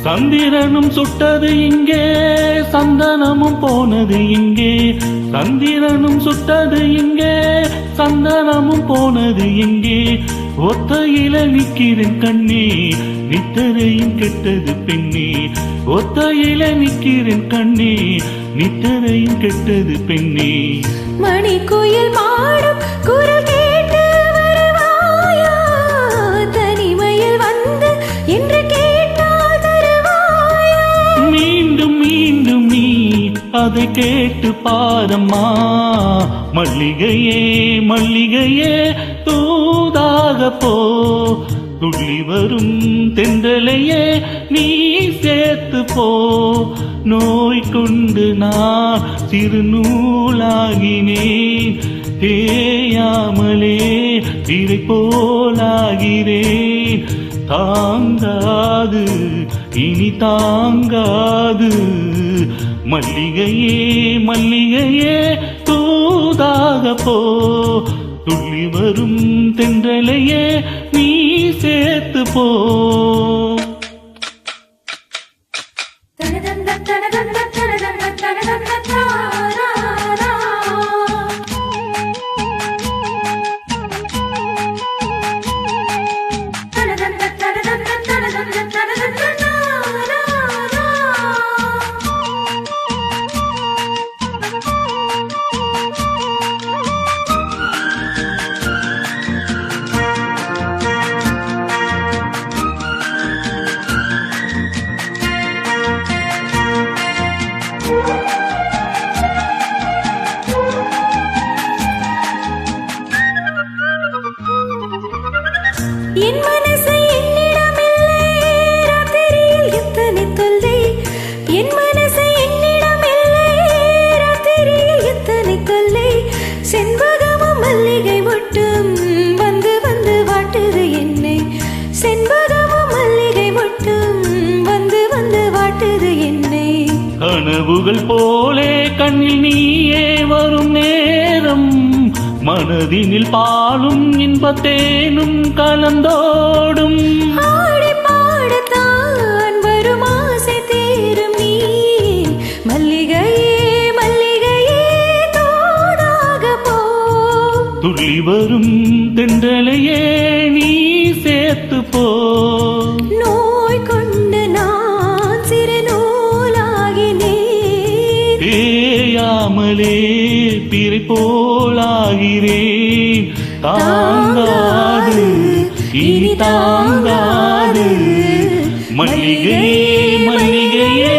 சந்திரனும் சுட்டது இங்கே, சந்தனமும் போனது இங்கே. சந்திரனும் சுட்டது இங்கே, சந்தனமும் போனது இங்கே. ஒத்தையில நிக்கிறேன் கண்ணே, நித்தரையும் கெட்டது பெண்ணே. ஒத்தையில நிக்கிறேன் கண்ணே, நித்தரையும் கெட்டது பெண்ணே. மணி கோயில் மாடும் குரல் கேட்டு வருவாயா, தனிமையில் வந்து என்று கேட்டால் தருவாயா. மீண்டும் மீண்டும் நீ அதை கேட்டு பாரம்மா. மல்லிகையே மல்லிகையே தூதாக போ, துள்ளி வரும் தென்றலையே நீ சேர்த்து போ. நோய் கொண்டு நான் சிறு நூலாகினேன், தேயாமலே திரை போலாகிறேன். தாங்காது இனி தாங்காது, மல்லிகையே மல்லிகையே தூதாக போ, துள்ளி வரும் தென்றலையே நீ சேர்த்து போ. என் மனசு என்னிடமில்லை, ராத்திரியில் எத்தனை தொல்லை. என் மனசு என்னிடமில்லை, ராத்திரியில் எத்தனை தொல்லை. செண்பகமும் மல்லிகை மட்டும் வந்து வந்து வாட்டுது என்னை. செண்பகமும் மல்லிகை மட்டும் வந்து வந்து வாட்டுது என்னை. கனவுகள் போலே கண்ணில் நீயே வரும் நேரம், மனதினில் பாலும் இன்பத்தேனும் கலந்தோடும். ஆடி பாடத்தான் வரும் ஆசை தேரும் நீ. மல்லிகையே மல்லிகையே தோதாக போ, துள்ளி வரும் தென்றலையே நீ சேர்த்து போ. நோய் கொண்டு நான் சிறு நூலாகினேன், தேயாமலே பிறை போலாகிறேன். தாங்காது இனி தாங்காது, மல்லிகையே மல்லிகையே